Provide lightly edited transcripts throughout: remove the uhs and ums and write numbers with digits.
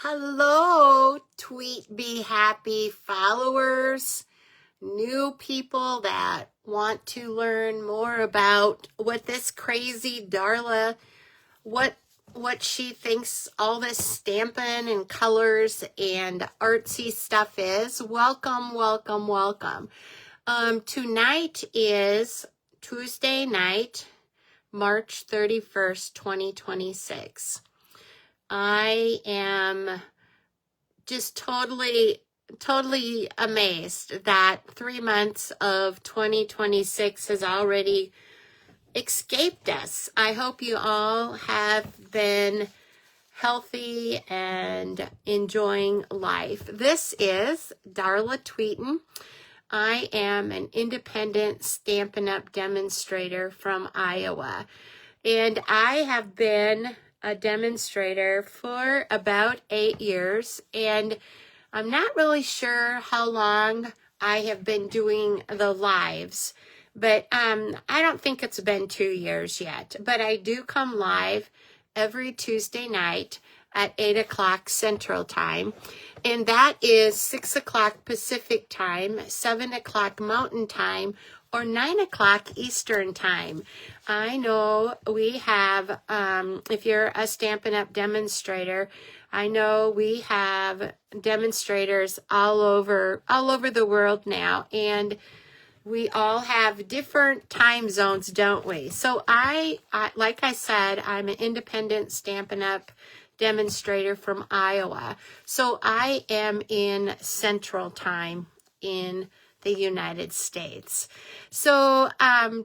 Hello, Tweet Be Happy followers, new people that want to learn more about what this crazy Darla, what she thinks all this stamping and colors and artsy stuff is. Welcome, welcome, welcome. Tonight is Tuesday night, March 31st, 2026. I am just totally amazed that 3 months of 2026 has already escaped us. I hope you all have been healthy and enjoying life. This is Darla Tweeten. I am an independent Stampin' Up! Demonstrator from Iowa, and I have been a demonstrator for about 8 years, and I'm not really sure how long I have been doing the lives, but I don't think it's been 2 years yet. But I do come live every Tuesday night at 8 o'clock Central Time, and that is 6 o'clock Pacific Time, 7 o'clock Mountain Time, or 9 o'clock Eastern Time. I know we have, if you're a Stampin' Up! Demonstrator, I know we have demonstrators all over the world now, and we all have different time zones, don't we? So I like I said, I'm an independent Stampin' Up! Demonstrator from Iowa. So I am in Central Time in the United States. So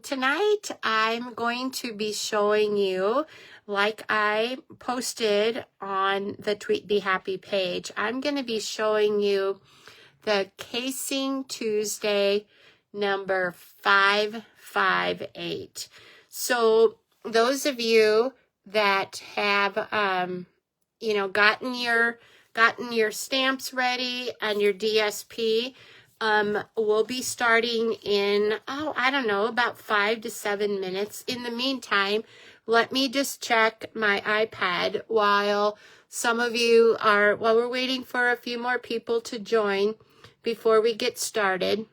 tonight I'm going to be showing you, like I posted on the Tweet Be Happy page, I'm going to be showing you the Casing Tuesday number 558. So those of you that have gotten your stamps ready and your DSP, we'll be starting in, I don't know, about 5 to 7 minutes. In the meantime, let me just check my iPad while we're waiting for a few more people to join before we get started.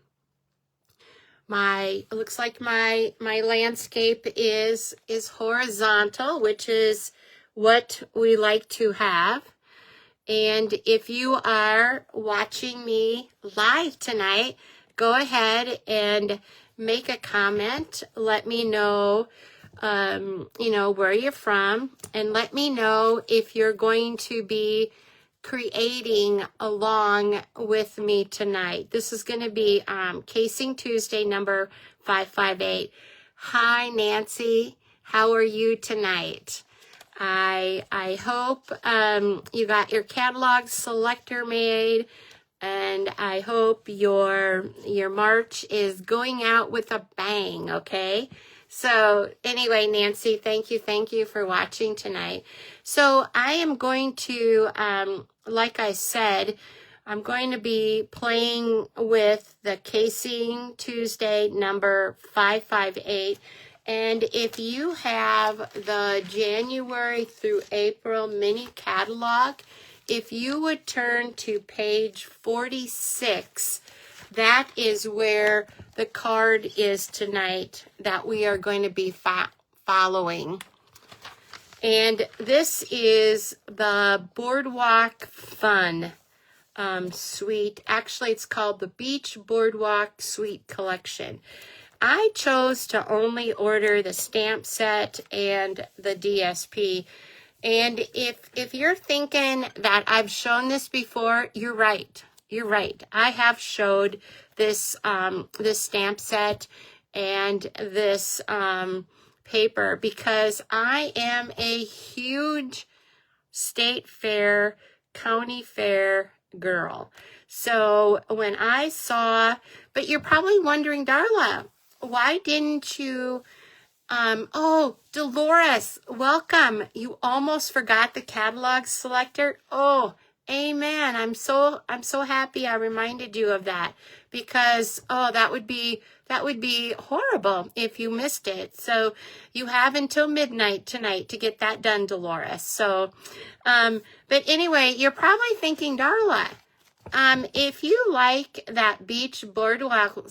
It looks like my landscape is horizontal, which is what we like to have. And if you are watching me live tonight, go ahead and make a comment. Let me know, where you're from, and let me know if you're going to be creating along with me tonight. This is going to be Casing Tuesday number 558. Hi, Nancy. How are you tonight? I hope you got your catalog selector made, and I hope your March is going out with a bang, okay? So anyway, Nancy, thank you for watching tonight. So I am going to, like I said, I'm going to be playing with the Casing Tuesday number 558. And if you have the January through April mini catalog, if you would turn to page 46, that is where the card is tonight that we are going to be following. And this is the Boardwalk Fun Suite. Actually, it's called the Beach Boardwalk Suite Collection. I chose to only order the stamp set and the DSP. And if you're thinking that I've shown this before, you're right. You're right. I have showed this this stamp set and this paper because I am a huge state fair, county fair girl. So when I saw, but you're probably wondering, Darla, why didn't you, Dolores, welcome. You almost forgot the catalog selector. Oh, amen. I'm so happy I reminded you of that because, that would be that would be horrible if you missed it. So you have until midnight tonight to get that done, Dolores. So, but anyway, you're probably thinking, Darla, if you like that Beach Boardwalk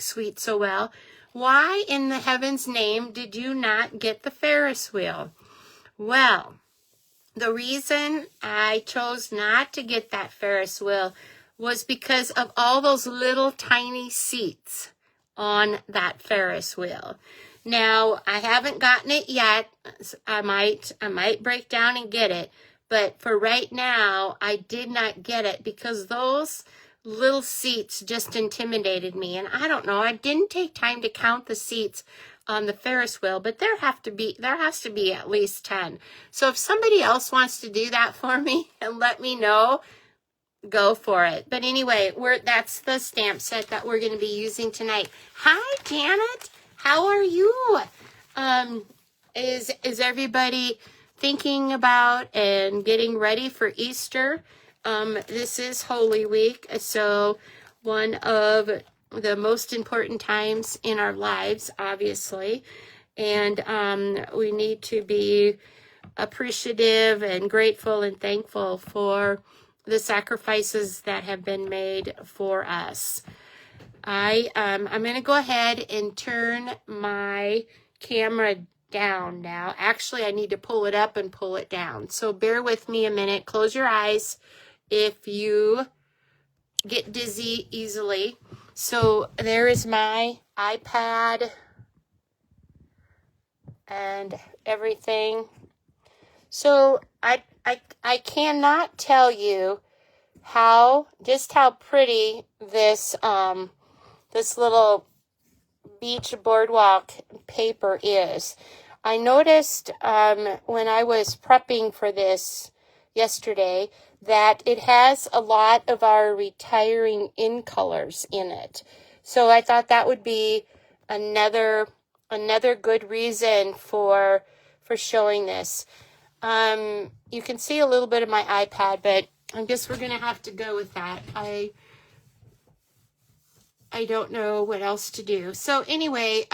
suite so well, why in the heaven's name did you not get the Ferris wheel? Well, the reason I chose not to get that Ferris wheel was because of all those little tiny seats on that Ferris wheel. Now, I haven't gotten it yet. I might break down and get it. But for right now, I did not get it because those little seats just intimidated me. And I don't know, I didn't take time to count the seats on the Ferris wheel, but there has to be at least 10. So if somebody else wants to do that for me and let me know, go for it. But anyway, that's the stamp set that we're going to be using tonight. Hi, Janet. How are you? Is everybody thinking about and getting ready for Easter? This is Holy Week, so one of the most important times in our lives, obviously, and we need to be appreciative and grateful and thankful for the sacrifices that have been made for us. I'm going to go ahead and turn my camera down now. Actually, I need to pull it up and pull it down. So bear with me a minute. Close your eyes if you get dizzy easily. So there is my iPad and everything. So I cannot tell you just how pretty this this little Beach Boardwalk paper is. I noticed when I was prepping for this yesterday that it has a lot of our retiring in colors in it. So I thought that would be another good reason for showing this. You can see a little bit of my iPad, but I guess we're gonna have to go with that. I don't know what else to do. So anyway,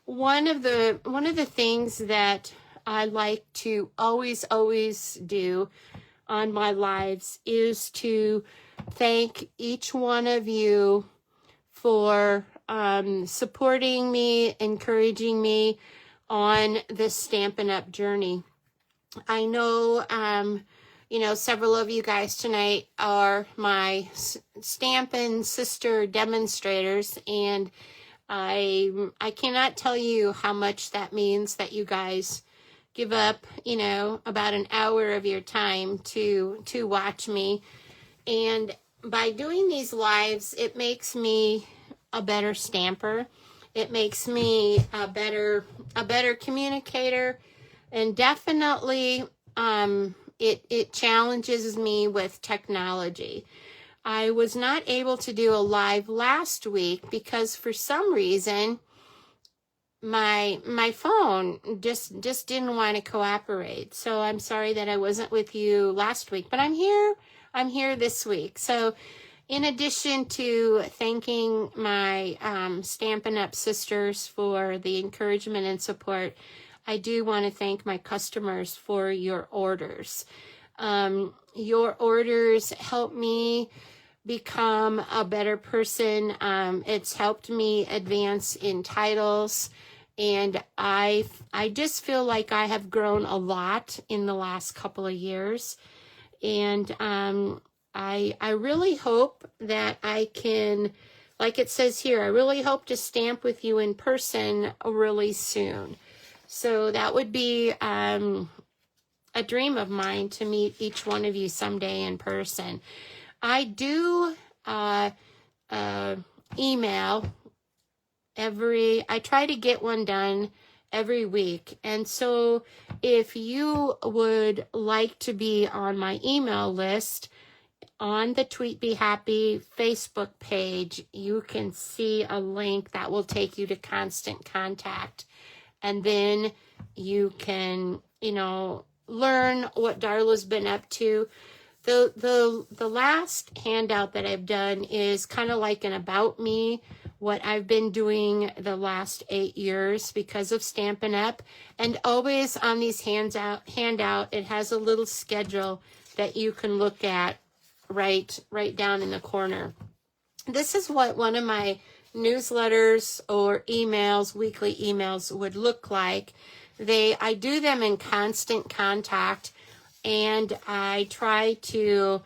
one of the things that I like to always do on my lives is to thank each one of you for supporting me, encouraging me on this Stampin' Up! Journey. I know, several of you guys tonight are my Stampin' Sister demonstrators, and I cannot tell you how much that means that you guys give up, about an hour of your time to watch me. And by doing these lives, it makes me a better stamper. It makes me a better communicator, and definitely it challenges me with technology. I was not able to do a live last week because for some reason my phone just didn't want to cooperate. So I'm sorry that I wasn't with you last week, but I'm here this week. So in addition to thanking my Stampin' Up! Sisters for the encouragement and support, I do want to thank my customers for your orders. Your orders help me become a better person. It's helped me advance in titles, and I just feel like I have grown a lot in the last couple of years. And I really hope that I can, like it says here, I really hope to stamp with you in person really soon. So that would be a dream of mine to meet each one of you someday in person. I do email I try to get one done every week. And so if you would like to be on my email list, on the Tweet Be Happy Facebook page, you can see a link that will take you to Constant Contact. And then you can, learn what Darla's been up to. The last handout that I've done is kind of like an about me, what I've been doing the last 8 years because of Stampin' Up. And always on these handout, it has a little schedule that you can look at right down in the corner. This is what one of my newsletters or emails, weekly emails, would look like. I do them in constant contact, and I try to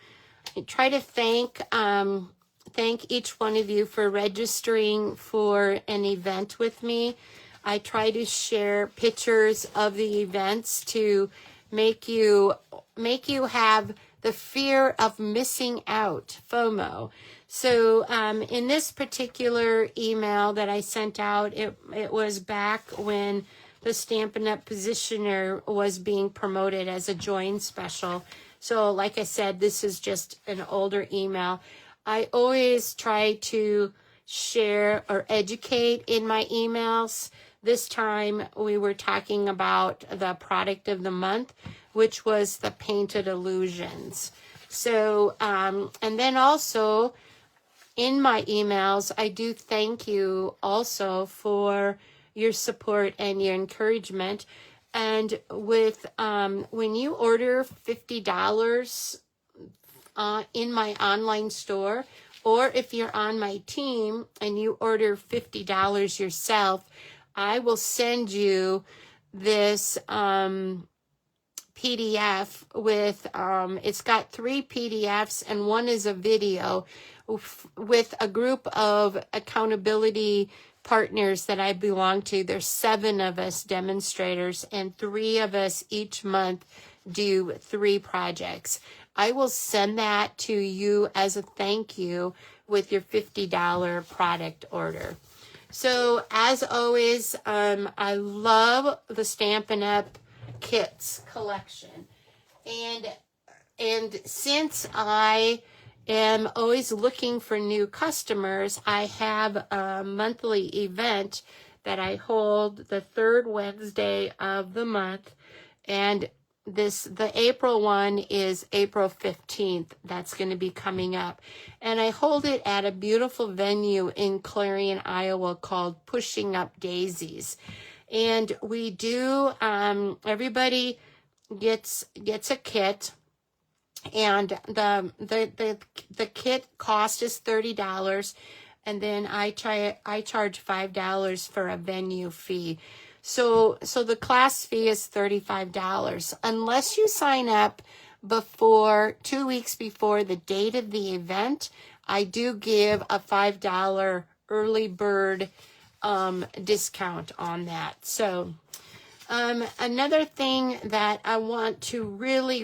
thank each one of you for registering for an event with me. I try to share pictures of the events to make you have the fear of missing out, FOMO. So in this particular email that I sent out, it was back when the Stampin' Up! Positioner was being promoted as a join special. So like I said, this is just an older email. I always try to share or educate in my emails. This time we were talking about the product of the month, which was the Painted Illusions. So, and then also in my emails, I do thank you also for your support and your encouragement. And with when you order $50 in my online store, or if you're on my team and you order $50 yourself, I will send you this PDF with, it's got 3 PDFs and one is a video with a group of accountability partners that I belong to. There's 7 of us demonstrators, and 3 of us each month do 3 projects. I will send that to you as a thank you with your $50 product order. So as always, I love the Stampin' Up! Kits collection. And since I am always looking for new customers, I have a monthly event that I hold the 3rd Wednesday of the month, and the April one is April 15th. That's going to be coming up, and I hold it at a beautiful venue in Clarion, Iowa called Pushing Up Daisies. And we do, everybody gets a kit, and the kit cost is $30, and then I charge $5 for a venue fee. So the class fee is $35. Unless you sign up before 2 weeks before the date of the event, I do give a $5 early bird discount on that. So another thing that I want to really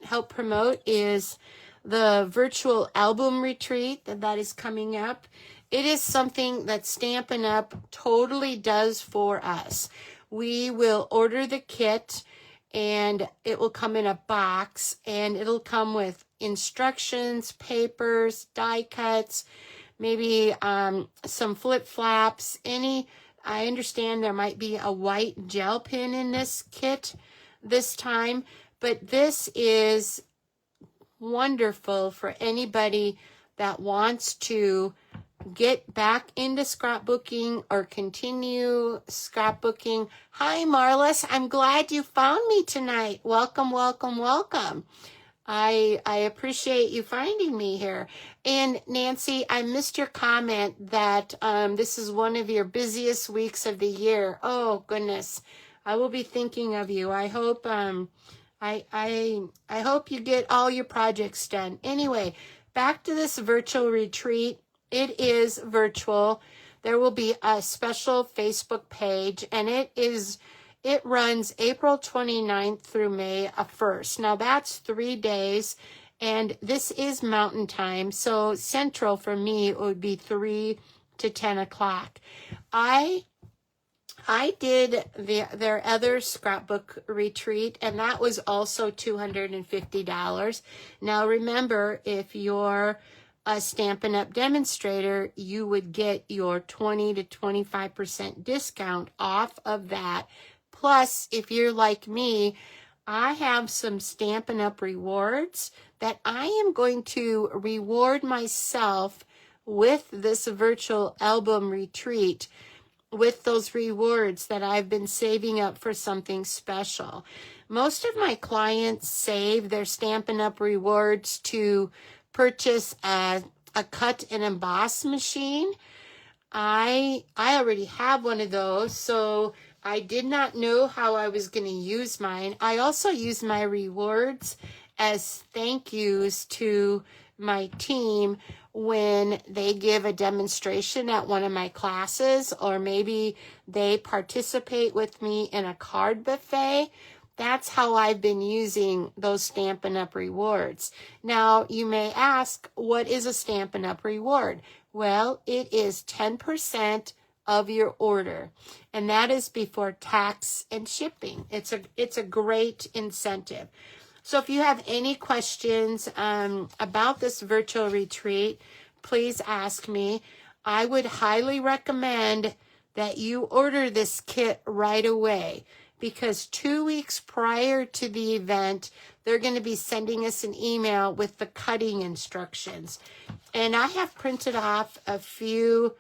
help promote is the virtual album retreat that is coming up. It is something that Stampin' Up! Totally does for us. We will order the kit, and it will come in a box, and it'll come with instructions, papers, die cuts, maybe some flip-flops, I understand there might be a white gel pen in this kit this time, but this is wonderful for anybody that wants to get back into scrapbooking or continue scrapbooking. Hi, Marlis. I'm glad you found me tonight. Welcome, welcome, welcome. I appreciate you finding me here. And Nancy, I missed your comment that this is one of your busiest weeks of the year. Oh goodness, I will be thinking of you. I hope I hope you get all your projects done. Anyway, back to this virtual retreat. It is virtual. There will be a special Facebook page, and it runs April 29th through May 1st. Now that's 3 days, and this is Mountain Time, so Central for me it would be 3 to 10 o'clock. I did their other scrapbook retreat, and that was also $250. Now remember, if you're a Stampin' Up! Demonstrator, you would get your 20 to 25% discount off of that. Plus, if you're like me, I have some Stampin' Up! Rewards that I am going to reward myself with this virtual album retreat with those rewards that I've been saving up for something special. Most of my clients save their Stampin' Up! Rewards to purchase a cut and emboss machine. I already have one of those, so I did not know how I was going to use mine. I also use my rewards as thank yous to my team when they give a demonstration at one of my classes, or maybe they participate with me in a card buffet. That's how I've been using those Stampin' Up! Rewards. Now, you may ask, what is a Stampin' Up! Reward? Well, it is 10% of your order, and that is before tax and shipping. It's a great incentive. So if you have any questions about this virtual retreat, please ask me. I would highly recommend that you order this kit right away, because 2 weeks prior to the event, they're going to be sending us an email with the cutting instructions. And I have printed off a few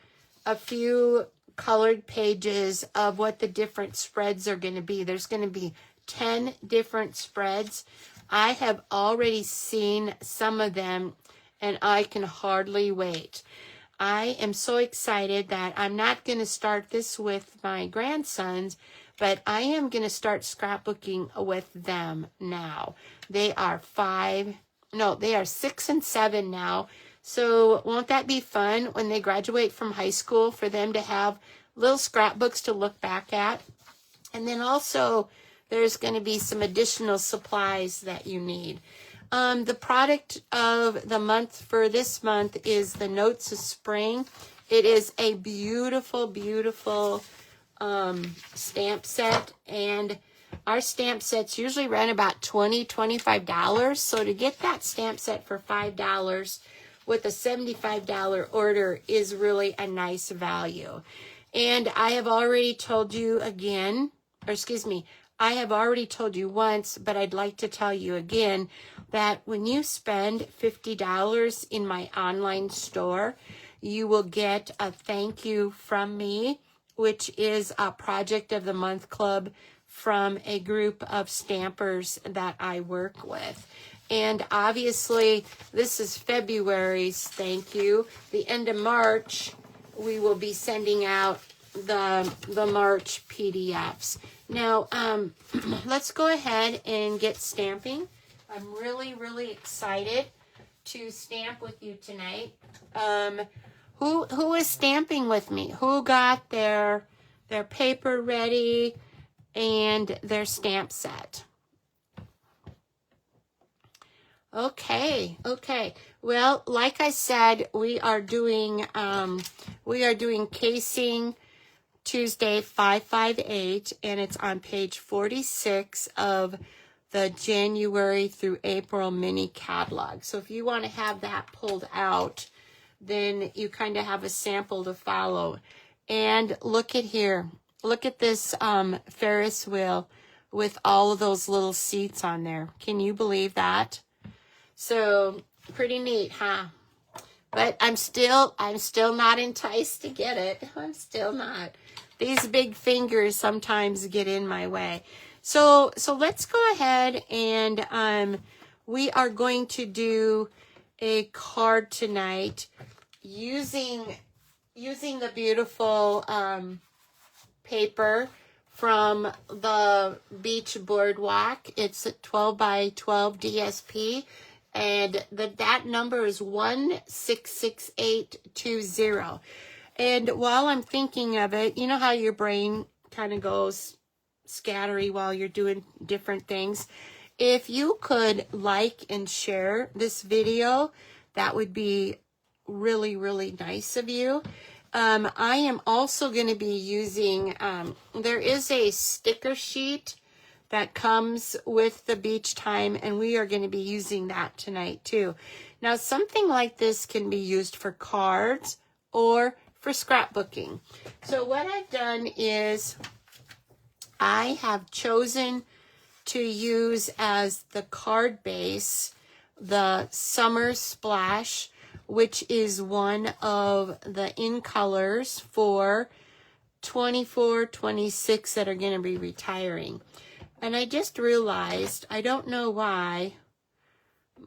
colored pages of what the different spreads are going to be. There's going to be 10 different spreads. I have already seen some of them, and I can hardly wait. I am so excited that I'm not going to start this with my grandsons, but I am going to start scrapbooking with them now. They are 6 and 7 now. So won't that be fun when they graduate from high school for them to have little scrapbooks to look back at? And then also there's going to be some additional supplies that you need. The product of the month for this month is the Notes of Spring. It is a beautiful, beautiful stamp set, and our stamp sets usually run about $20-25. So to get that stamp set for $5 with a $75 order is really a nice value. And I have already told you again, I have already told you once, but I'd like to tell you again, that when you spend $50 in my online store, you will get a thank you from me, which is a Project of the Month Club from a group of stampers that I work with. And obviously, this is February's thank you. The end of March, we will be sending out the March PDFs. Now, let's go ahead and get stamping. I'm really, really excited to stamp with you tonight. Who is stamping with me? Who got their paper ready and their stamp set? Okay. Well, like I said, we are doing casing Tuesday 558, and it's on page 46 of the January through April mini catalog. So if you want to have that pulled out, then you kind of have a sample to follow. And look at here. Look at this Ferris wheel with all of those little seats on there. Can you believe that? So pretty neat, huh? But I'm still not enticed to get it. I'm still not. These big fingers sometimes get in my way. So let's go ahead and we are going to do a card tonight using the beautiful paper from the Beach Boardwalk. It's a 12 by 12 DSP, and that number is 166820. And while I'm thinking of it, you know how your brain kind of goes scattery while you're doing different things? If you could like and share this video, that would be really, really nice of you. I am also going to be using, there is a sticker sheet that comes with the beach time, and we are going to be using that tonight too. Now, something like this can be used for cards or for scrapbooking. So what I've done is I have chosen to use as the card base the Summer Splash which is one of the in colors for 24, 26 that are going to be retiring. And I just realized, I don't know why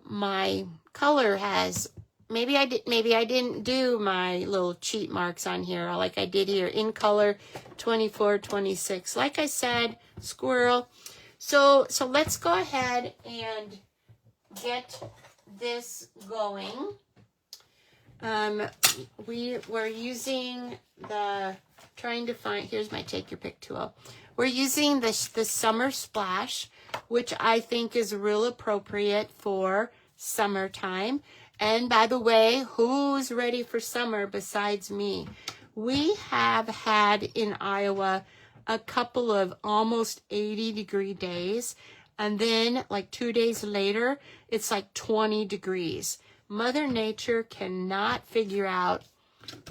my color has, maybe I didn't do my little cheat marks on here like I did here, in color 24, 26. Like I said, squirrel. So let's go ahead and get this going. We're using the, trying to find, here's my take your pick tool. We're using the Summer Splash, which I think is real appropriate for summertime. And by the way, who's ready for summer besides me? We have had in Iowa a couple of almost 80-degree days, and then like 2 days later, it's like 20 degrees. Mother Nature cannot figure out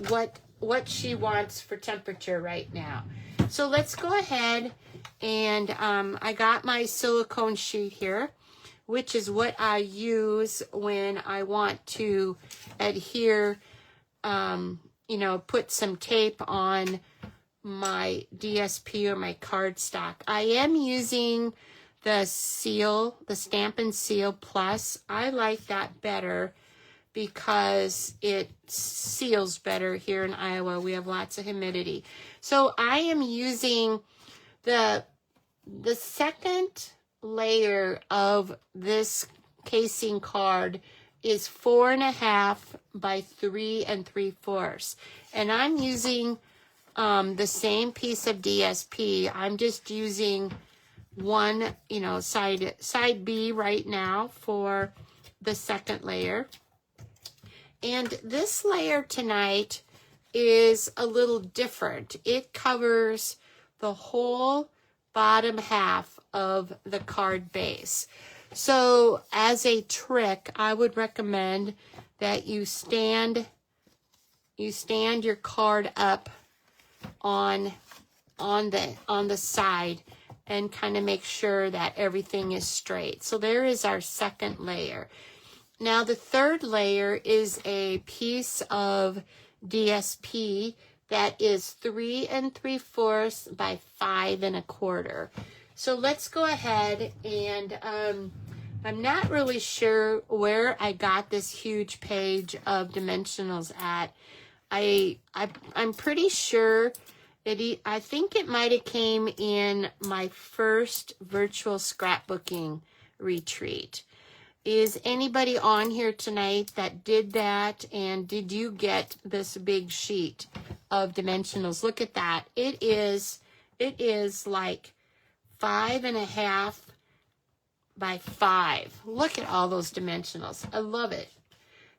what she wants for temperature right now. So let's go ahead and I got my silicone sheet here, which is what I use when I want to adhere, you know, put some tape on my DSP or my cardstock. I am using the seal, the Stampin' Seal Plus. I like that better because it seals better here in Iowa. We have lots of humidity. So I am using the second layer of this casing card is 4.5 by 3 3/4. And I'm using the same piece of DSP. I'm just using one, you know, side B right now for the second layer. And this layer tonight is a little different. It covers the whole bottom half of the card base. So as a trick, I would recommend that you stand your card up on the side and kind of make sure that everything is straight. So there is our second layer. Now the third layer is a piece of DSP that is 3 3/4 by 5 1/4. So let's go ahead and I'm not really sure where I got this huge page of dimensionals at. I'm pretty sure I think it might have came in my first virtual scrapbooking retreat. Is anybody on here tonight that did that? And did you get this big sheet of dimensionals? Look at that. It is like 5.5 by 5. Look at all those dimensionals. I love it.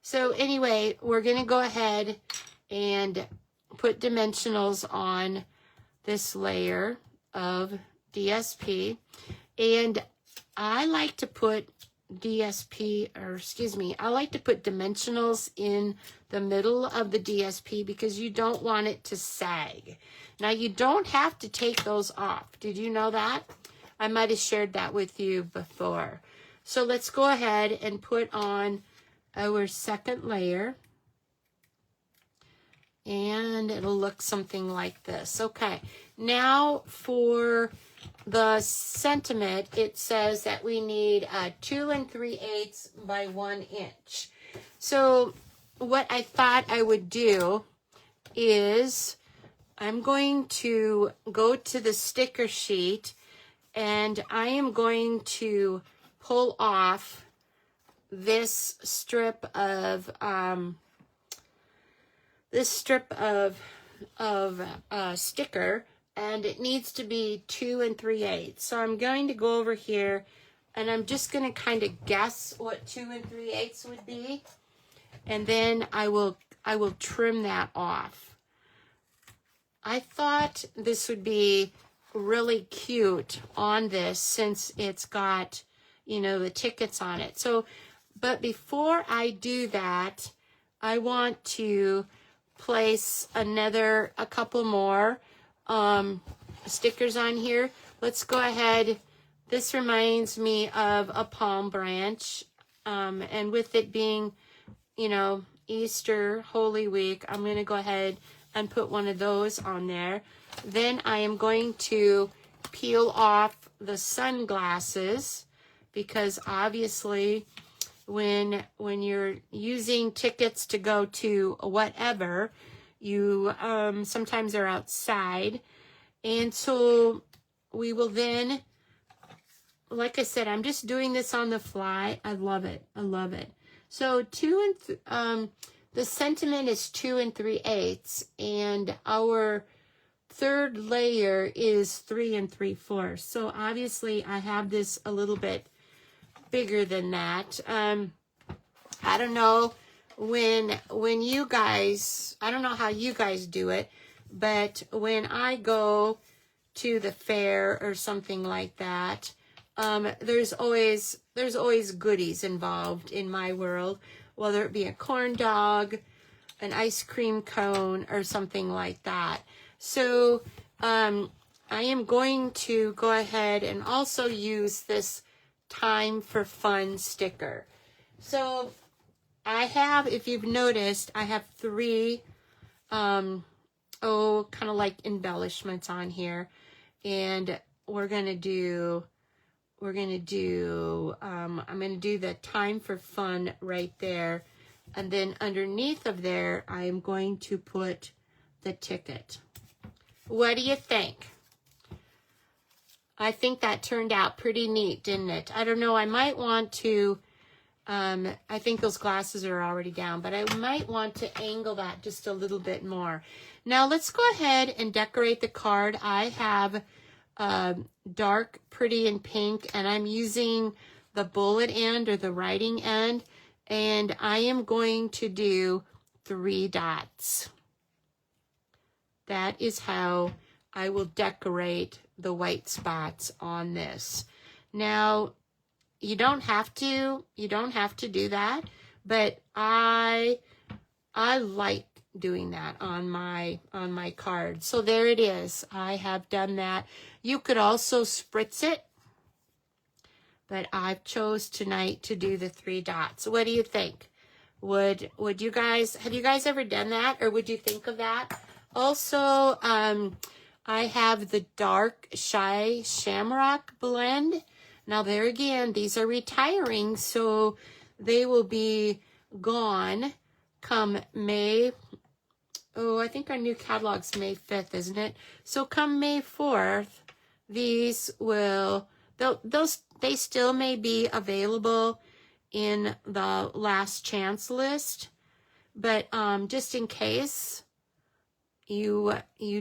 So anyway, we're going to go ahead and put dimensionals on this layer of DSP. And I like to put I like to put dimensionals in the middle of the DSP because you don't want it to sag. Now you don't have to take those off. Did you know that? I might have shared that with you before. So let's go ahead and put on our second layer. And it'll look something like this. Okay, now for the sentiment, it says that we need 2 3/8 by 1 inch. So what I thought I would do is I'm going to go to the sticker sheet and I am going to pull off this strip of sticker, and it needs to be 2 3/8. So I'm going to go over here and I'm just going to kind of guess what 2 3/8 would be, and then I will trim that off. I thought this would be really cute on this since it's got, you know, the tickets on it. So, but before I do that, I want to place a couple more stickers on here. Let's go ahead. This reminds me of a palm branch, and with it being, you know, Easter, Holy Week. I'm going to go ahead and put one of those on there. Then I am going to peel off the sunglasses, because obviously when you're using tickets to go to whatever, you sometimes are outside. And so we will then, like I said, I'm just doing this on the fly. I love it. I love it. So the sentiment is 2 3/8, and our third layer is 3 3/4. So obviously I have this a little bit bigger than that. I don't know when you guys, I don't know how you guys do it, but when I go to the fair or something like that, there's always goodies involved in my world, whether it be a corn dog, an ice cream cone, or something like that. So I am going to go ahead and also use this Time for Fun sticker. So I have, if you've noticed, I have 3 kind of like embellishments on here, and I'm going to do the Time for Fun right there, and then underneath of there I am going to put the ticket. What do you think? I think that turned out pretty neat, didn't it? I don't know, I might want to, I think those glasses are already down, but I might want to angle that just a little bit more. Now let's go ahead and decorate the card. I have dark, pretty, and pink, and I'm using the bullet end or the writing end, and I am going to do 3 dots. That is how I will decorate the white spots on this. Now, you don't have to do that, but I like doing that on my card. So there it is. I have done that. You could also spritz it, but I've chose tonight to do the 3 dots. What do you think? Would you guys, have you guys ever done that, or would you think of that? Also, I have the dark Shy Shamrock blend. Now there again, these are retiring, so they will be gone come May. Oh, I think our new catalog's May 5th, isn't it? So come May 4th, these will, they still may be available in the last chance list, but just in case you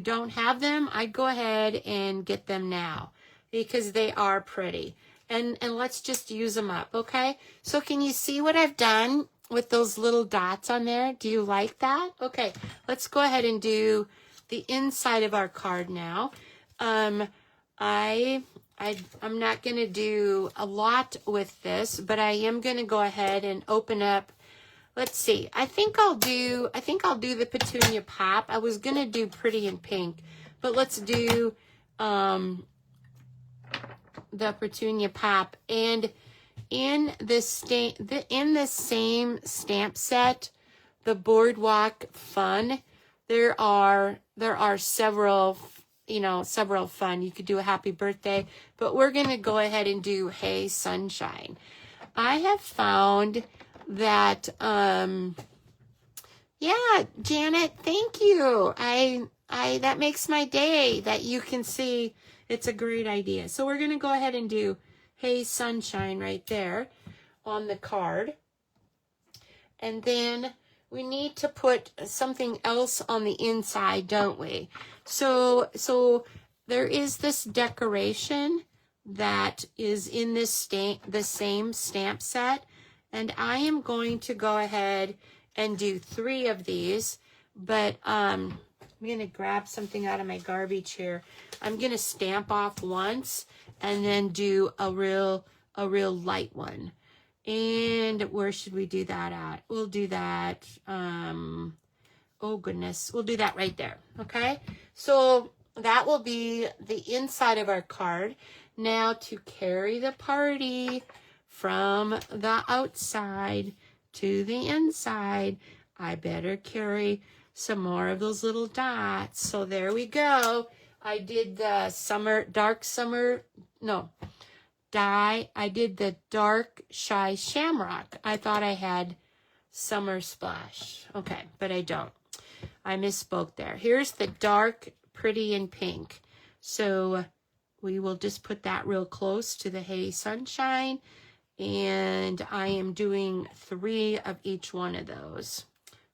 don't have them, I'd go ahead and get them now, because they are pretty. And let's just use them up, okay? So can you see what I've done with those little dots on there? Do you like that? Okay, let's go ahead and do the inside of our card now. I'm not going to do a lot with this, but I am going to go ahead and open up. Let's see. I think I'll do the Petunia Pop. I was going to do Pretty in Pink, but let's do the Petunia Pop. And in this same stamp set, the Boardwalk Fun, there are several, several fun. You could do a happy birthday, but we're going to go ahead and do Hey Sunshine. I have found that yeah, Janet, thank you. I that makes my day that you can see. It's a great idea. So we're going to go ahead and do Hey Sunshine right there on the card. And then we need to put something else on the inside, don't we? So there is this decoration that is in this the same stamp set, and I am going to go ahead and do 3 of these, but I'm going to grab something out of my garbage here. I'm going to stamp off once and then do a real light one. And where should we do that at? We'll do that, oh goodness, we'll do that right there, okay? So that will be the inside of our card. Now to carry the party from the outside to the inside, I better carry some more of those little dots. So there we go. I did the dark summer, no, dye. I did the dark shy shamrock. I thought I had summer splash. Okay, but I don't. I misspoke there. Here's the dark, pretty, and pink. So we will just put that real close to the Hey Sunshine. And I am doing 3 of each one of those.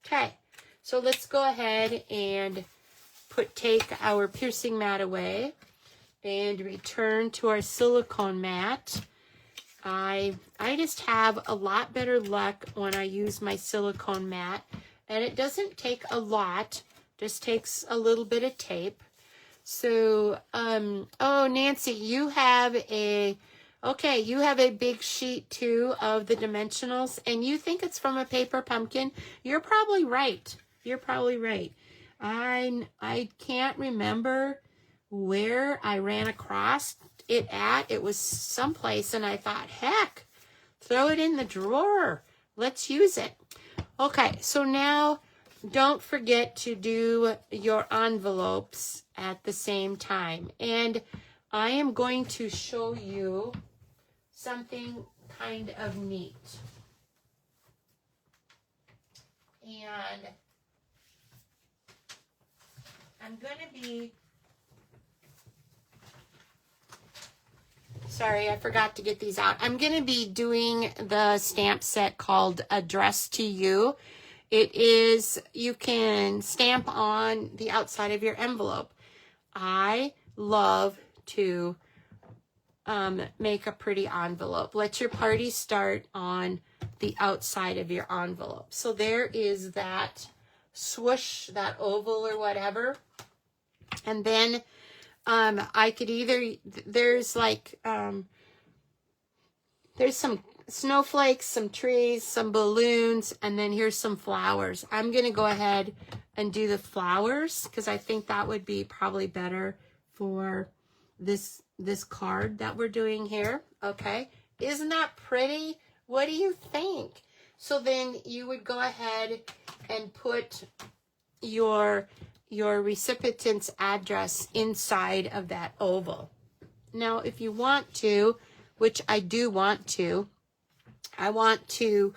Okay, so let's go ahead and take our piercing mat away and return to our silicone mat. I just have a lot better luck when I use my silicone mat, and it doesn't take a lot, just takes a little bit of tape. So, oh, Nancy, you have a big sheet too of the dimensionals, and you think it's from a paper pumpkin. You're probably right. You're probably right. I can't remember where I ran across it at. It was someplace, and I thought, heck, throw it in the drawer. Let's use it. Okay, so now don't forget to do your envelopes at the same time. And I am going to show you something kind of neat. And I'm going to be, sorry, I forgot to get these out. I'm going to be doing the stamp set called Addressed to You. It is, you can stamp on the outside of your envelope. I love to make a pretty envelope. Let your party start on the outside of your envelope. So there is that swoosh, that oval or whatever. And then I could either, there's like, there's some snowflakes, some trees, some balloons, and then here's some flowers. I'm going to go ahead and do the flowers because I think that would be probably better for this card that we're doing here. Okay, isn't that pretty? What do you think? So then you would go ahead and put your recipient's address inside of that oval. Now, if you want to, which I do want to, I want to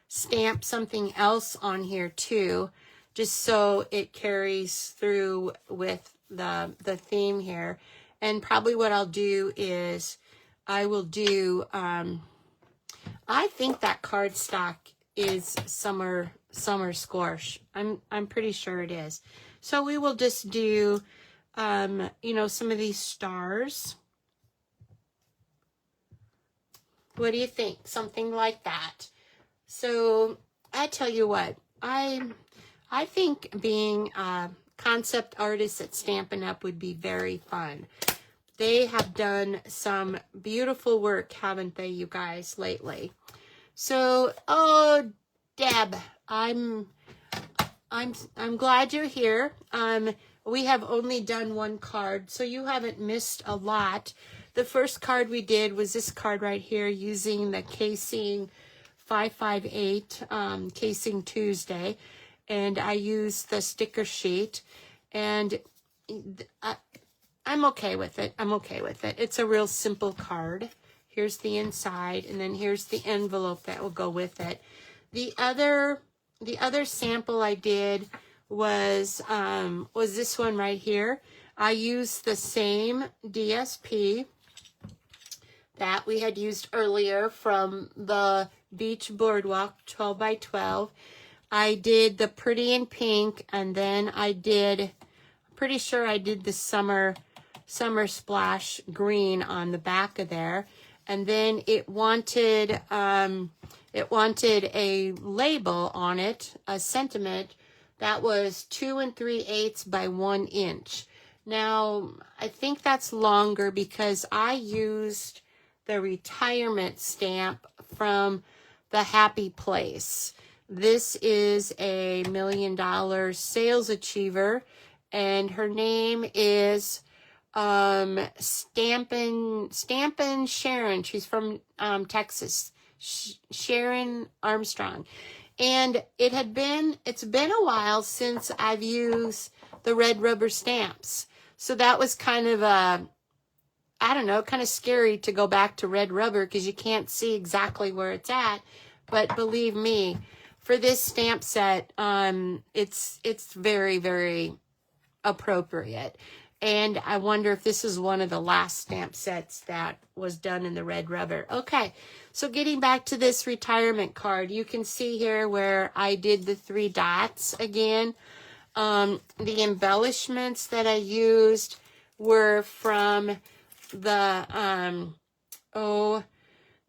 stamp something else on here too, just so it carries through with the theme here. And probably what I'll do is I will do, I think that cardstock is summer squash. I'm pretty sure it is. So we will just do, you know, some of these stars. What do you think? Something like that. So I tell you what, I think being a concept artist at Stampin' Up! Would be very fun. They have done some beautiful work, haven't they, you guys, lately? So, oh, Deb, I'm glad you're here. We have only done one card, so you haven't missed a lot. The first card we did was this card right here using the Casing 558 Casing Tuesday, and I used the sticker sheet, and I'm okay with it. I'm okay with it. It's a real simple card. Here's the inside, and then here's the envelope that will go with it. The other sample I did was this one right here. I used the same DSP that we had used earlier from the Beach Boardwalk 12 by 12. I did the pretty in pink, and then I did, pretty sure I did the summer splash green on the back of there. And then it wanted a label on it, a sentiment that was 2 3/8 by 1 inch. Now, I think that's longer because I used the retirement stamp from the Happy Place. This is a $1 million sales achiever, and her name is Stampin Sharon. She's from Texas, Sharon Armstrong. And it's been a while since I've used the red rubber stamps. So that was kind of I don't know, kind of scary to go back to red rubber because you can't see exactly where it's at. But believe me, for this stamp set, it's very, very appropriate. And I wonder if this is one of the last stamp sets that was done in the red rubber. Okay, so getting back to this retirement card, you can see here where I did the 3 dots again. The embellishments that I used were from the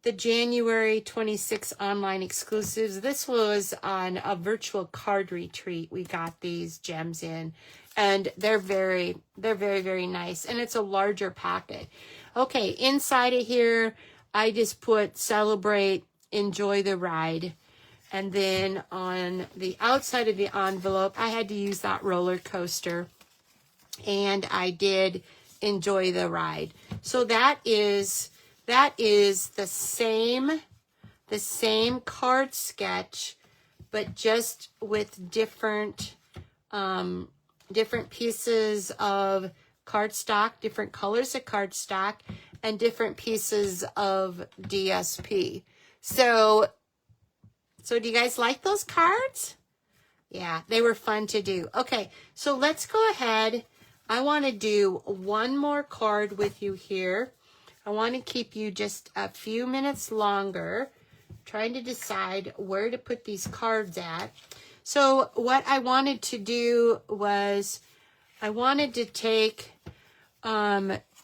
the January 26 online exclusives. This was on a virtual card retreat. We got these gems in, and they're very, very nice. And it's a larger packet. Okay, inside of here, I just put celebrate, enjoy the ride. And then on the outside of the envelope, I had to use that roller coaster. And I did enjoy the ride. So that is the same card sketch, but just with different pieces of cardstock, different colors of cardstock, and different pieces of DSP. So do you guys like those cards? Yeah, they were fun to do. Okay, so let's go ahead. I want to do one more card with you here. I want to keep you just a few minutes longer, trying to decide where to put these cards at. So what I wanted to do was I wanted to take,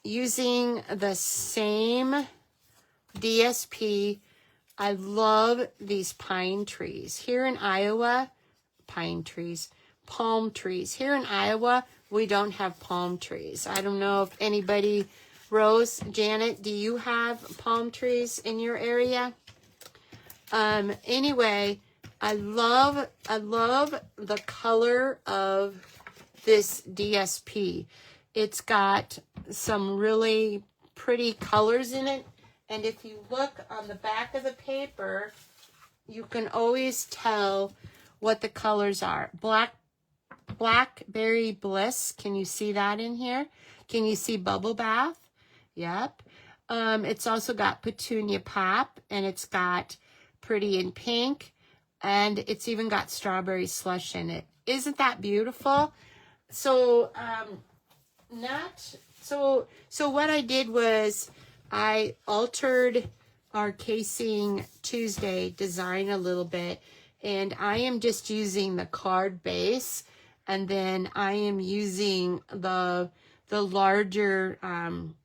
using the same DSP, I love these pine trees. Here in Iowa, pine trees, palm trees. Here in Iowa, we don't have palm trees. I don't know if anybody, Rose, Janet, do you have palm trees in your area? Anyway, I love the color of this DSP. It's got some really pretty colors in it. And if you look on the back of the paper, you can always tell what the colors are. Blackberry Bliss. Can you see that in here? Can you see Bubble Bath? Yep. It's also got Petunia Pop, and it's got Pretty in Pink, and it's even got Strawberry Slush in it. Isn't that beautiful? So, so what I did was I altered our Casing Tuesday design a little bit, and I am just using the card base, and then I am using the larger,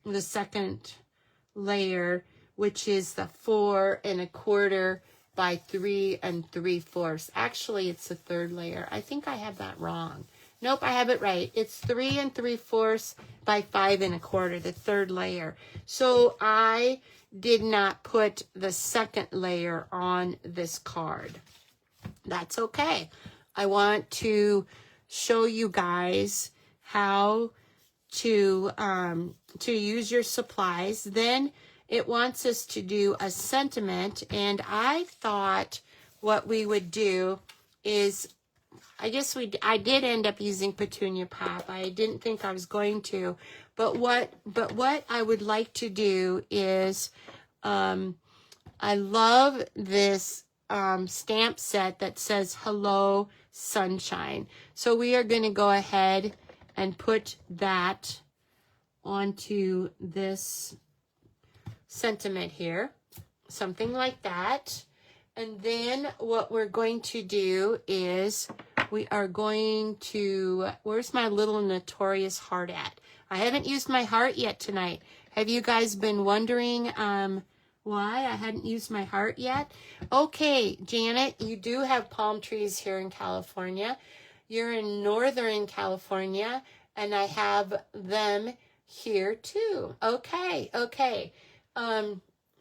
the second layer, which is the 4 1/4 by 3 3/4. Actually, it's the third layer. I think I have that wrong. Nope, I have it right. It's 3 3/4 by 5 1/4, the third layer. So I did not put the second layer on this card. That's okay. I want to show you guys how to use your supplies. Then it wants us to do a sentiment, and I thought what we would do is, I did end up using Petunia Pop. I didn't think I was going to, but what I would like to do is, I love this stamp set that says Hello Sunshine. So we are going to go ahead and put that onto this sentiment here, something like that. And then what we're going to do is we are going to, where's my little notorious heart at? I haven't used my heart yet tonight. Have you guys been wondering why I hadn't used my heart yet? Okay, Janet, you do have palm trees here in California. You're in Northern California, and I have them here too. Okay.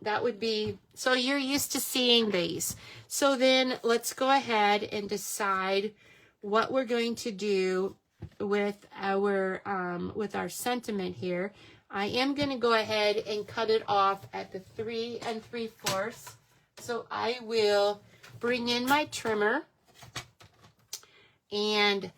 That would be, so you're used to seeing these. So then let's go ahead and decide what we're going to do with our sentiment here. I am going to go ahead and cut it off at the 3 3/4 So I will bring in my trimmer and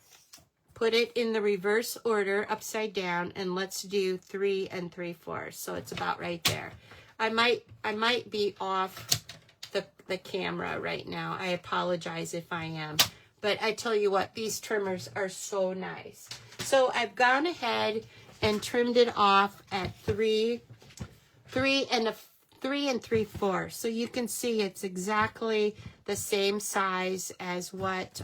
put it in the reverse order, upside down, and let's do 3 3/4. So it's about right there. I might be off the camera right now. I apologize if I am. But I tell you what, these trimmers are so nice. So I've gone ahead and trimmed it off at 3 3/4. So you can see it's exactly the same size as what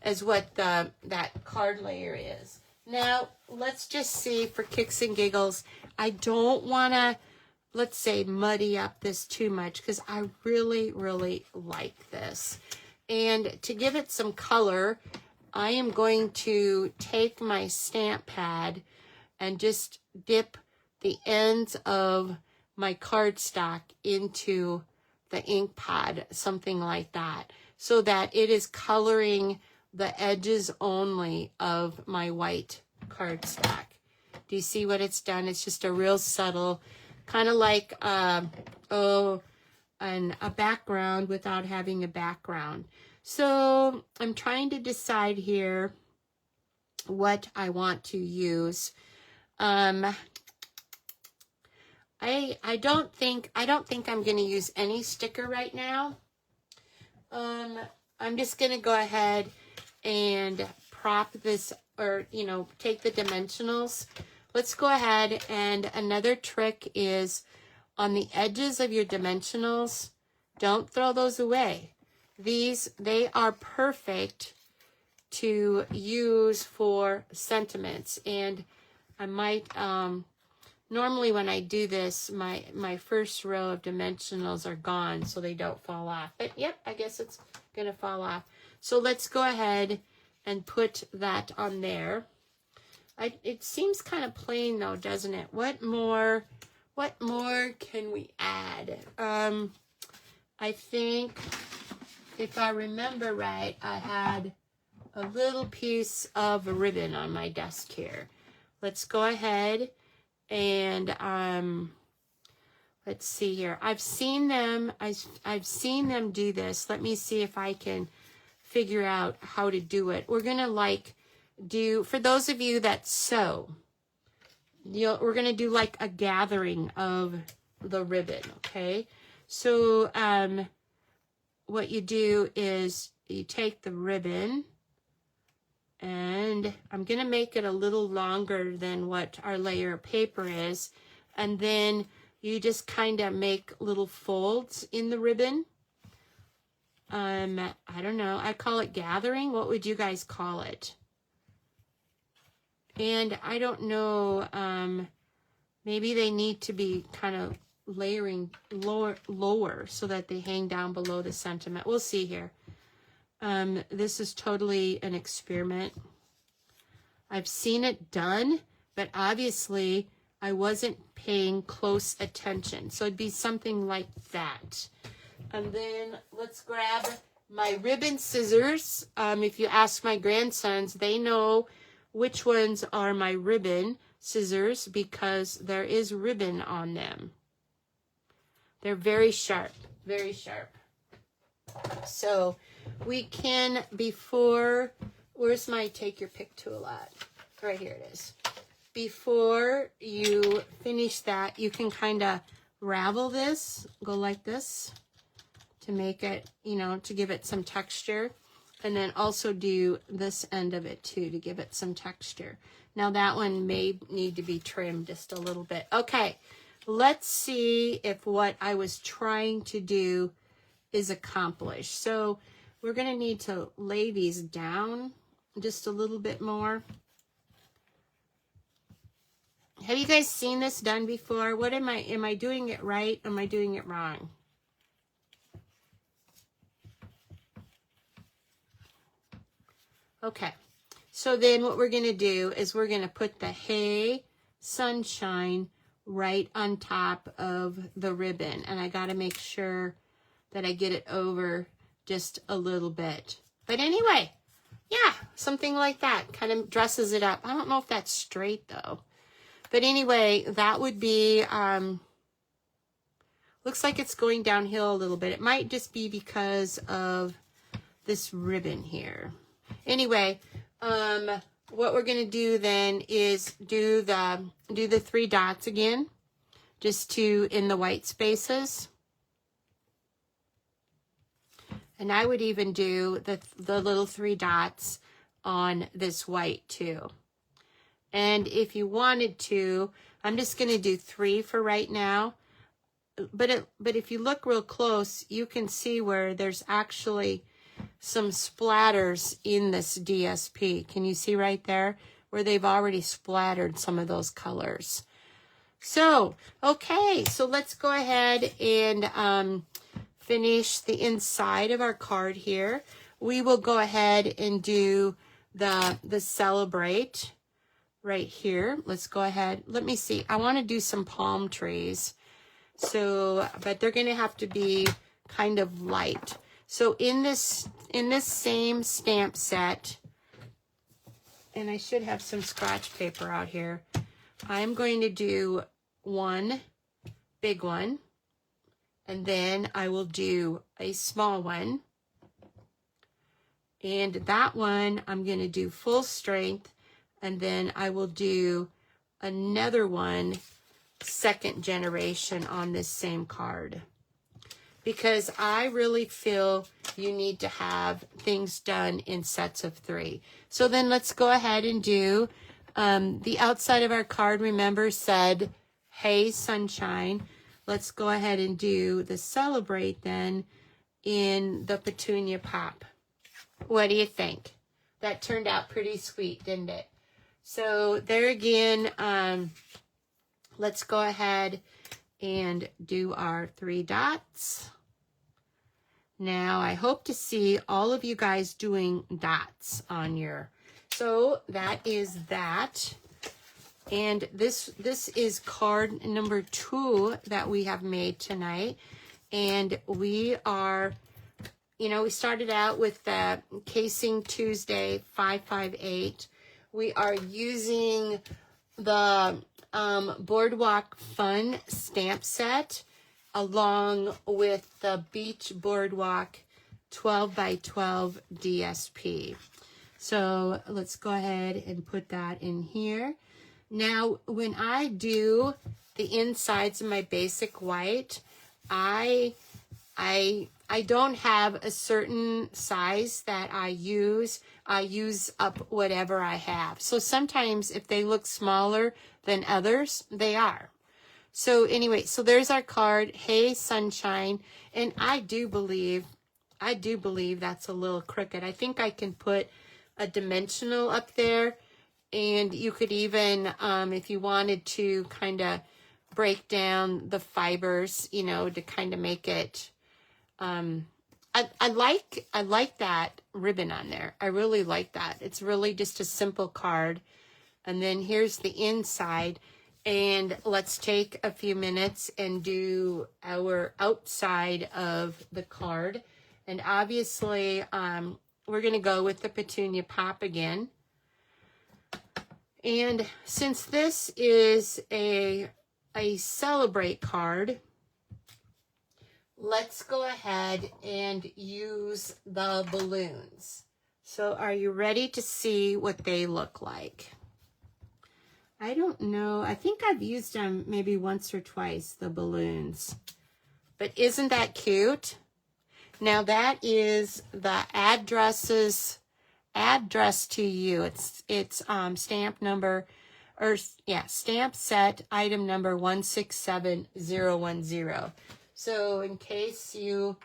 that card layer is. Now, let's just see, for kicks and giggles, I don't want to, let's say, muddy up this too much, because I really, really like this. And to give it some color, I am going to take my stamp pad and just dip the ends of my cardstock into the ink pad, something like that, so that it is coloring the edges only of my white cardstock. Do you see what it's done? It's just a real subtle, kind of like a background without having a background. So I'm trying to decide here what I want to use. I don't think I'm going to use any sticker right now. I'm just going to go ahead and prop this, or, take the dimensionals. Let's go ahead, and another trick is on the edges of your dimensionals, don't throw those away. They are perfect to use for sentiments. And I might, normally when I do this, my first row of dimensionals are gone, so they don't fall off. But yep, I guess it's gonna fall off. So let's go ahead and put that on there. It seems kind of plain though, doesn't it? What more can we add? I think, if I remember right, I had a little piece of ribbon on my desk here. Let's go ahead and let's see here. I've seen them do this. Let me see if I can figure out how to do it. We're gonna do, for those of you that sew, we're gonna do like a gathering of the ribbon, okay? So what you do is you take the ribbon, and I'm gonna make it a little longer than what our layer of paper is, and then you just kind of make little folds in the ribbon. I don't know, I call it gathering. What would you guys call it? And I don't know, maybe they need to be kind of layering lower so that they hang down below the sentiment. We'll see here. This is totally an experiment. I've seen it done, but obviously I wasn't paying close attention. So it'd be something like that. And then let's grab my ribbon scissors. If you ask my grandsons, they know which ones are my ribbon scissors because there is ribbon on them. They're very sharp, very sharp. So we can, before, where's my take your pick tool at? Right here it is. Before you finish that, you can kind of ravel this, go like this, to make it, to give it some texture. And then also do this end of it too, to give it some texture. Now that one may need to be trimmed just a little bit. Okay, let's see if what I was trying to do is accomplished. So we're going to need to lay these down just a little bit more. Have you guys seen this done before? What am I doing it right? Am I doing it wrong? Okay, so then what we're going to do is we're going to put the Hey Sunshine right on top of the ribbon. And I got to make sure that I get it over just a little bit. But anyway, yeah, something like that kind of dresses it up. I don't know if that's straight though. But anyway, that would be, looks like it's going downhill a little bit. It might just be because of this ribbon here. Anyway, what we're going to do then is do the 3 dots again, just in the white spaces. And I would even do the little 3 dots on this white too. And if you wanted to, I'm just going to do 3 for right now. But if you look real close, you can see where there's actually some splatters in this DSP. Can you see right there where they've already splattered some of those colors? So, okay, so let's go ahead and finish the inside of our card here. We will go ahead and do the celebrate right here. Let's go ahead. Let me see. I want to do some palm trees. So, but they're going to have to be kind of light. So in this same stamp set, and I should have some scratch paper out here, I'm going to do one big one, and then I will do a small one. And that one I'm going to do full strength, and then I will do another one, 2nd generation, on this same card. Because I really feel you need to have things done in sets of 3. So then let's go ahead and do the outside of our card, remember, said, hey, sunshine. Let's go ahead and do the celebrate then in the petunia pop. What do you think? That turned out pretty sweet, didn't it? So there again, let's go ahead and do our 3 dots. Now, I hope to see all of you guys doing dots on your, so that is that. And this is card number 2 that we have made tonight. And we are, you know, we started out with the Casing Tuesday 558. We are using the Boardwalk Fun Stamp Set along with the Beach Boardwalk 12 by 12 DSP. So let's go ahead and put that in here. Now, when I do the insides of my basic white, I don't have a certain size that I use. I use up whatever I have. So sometimes if they look smaller than others, they are. So anyway, so there's our card, Hey Sunshine, and I do believe that's a little crooked. I think I can put a dimensional up there, and you could even, if you wanted to kind of break down the fibers, you know, to kind of make it, I like that ribbon on there. I really like that. It's really just a simple card. And then here's the inside. And let's take a few minutes and do our outside of the card. And obviously, we're going to go with the petunia pop again. And since this is a celebrate card, let's go ahead and use the balloons. So are you ready to see what they look like? I don't know. I think I've used them maybe once or twice, the balloons. But isn't that cute? Now that is the address to you. It's stamp number, stamp set item number 167010. So in case you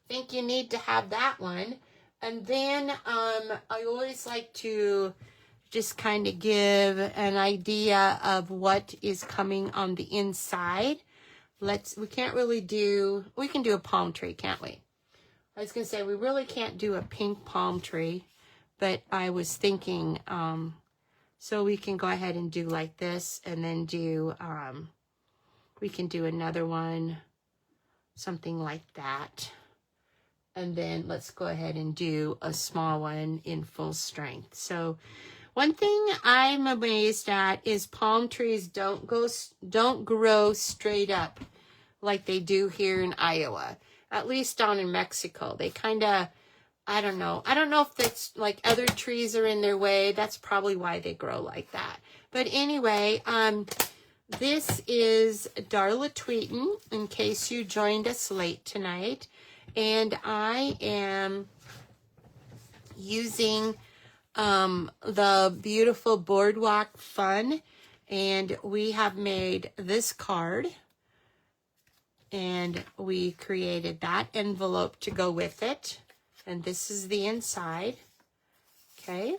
think you need to have that one. And then I always like to just kind of give an idea of what is coming on the inside. We can do a palm tree, can't we? I was going to say, we really can't do a pink palm tree, but I was thinking, so we can go ahead and do like this, and then do, we can do another one, something like that. And then let's go ahead and do a small one in full strength. So one thing I'm amazed at is palm trees don't grow straight up like they do here in Iowa. At least down in Mexico. They kind of, I don't know. I don't know if it's like other trees are in their way. That's probably why they grow like that. But anyway, this is Darla Tweeten, in case you joined us late tonight. And I am using the beautiful Boardwalk Fun. And we have made this card. And we created that envelope to go with it. And this is the inside. Okay.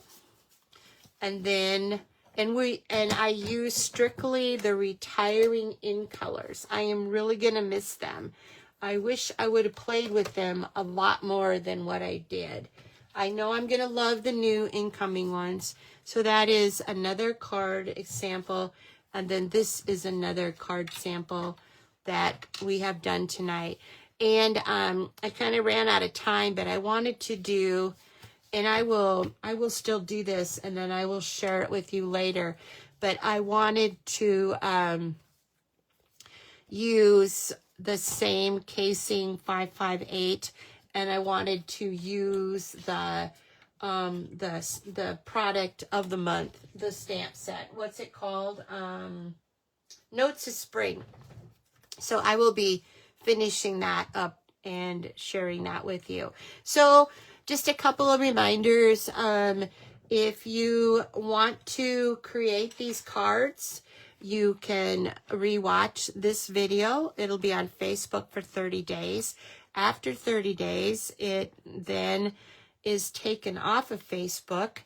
And then, and I use strictly the retiring in colors. I am really going to miss them. I wish I would have played with them a lot more than what I did. I know I'm going to love the new incoming ones. So that is another card example. And then this is another card sample that we have done tonight. And I kind of ran out of time, but I wanted to do, and I will still do this, and then I will share it with you later. But I wanted to use the same casing 558, and I wanted to use the product of the month, the stamp set. What's it called? Notes of Spring. So I will be finishing that up and sharing that with you. So just a couple of reminders. If you want to create these cards, you can rewatch this video. It'll be on Facebook for 30 days. After 30 days, it then is taken off of Facebook.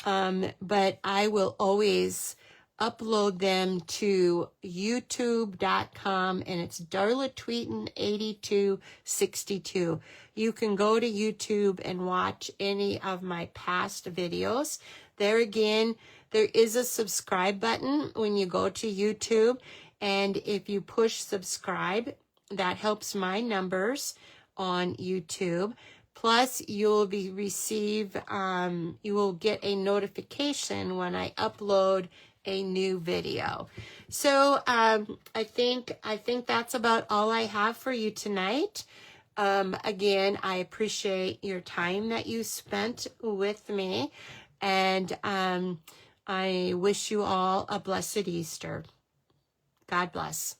But I will always upload them to youtube.com, and it's Darla Tweeten 8262. You can go to YouTube and watch any of my past videos. There again, there is a subscribe button when you go to YouTube, and if you push subscribe, that helps my numbers on YouTube. Plus, you will get a notification when I upload a new video. So I think that's about all I have for you tonight. Again, I appreciate your time that you spent with me, and I wish you all a blessed Easter. God bless.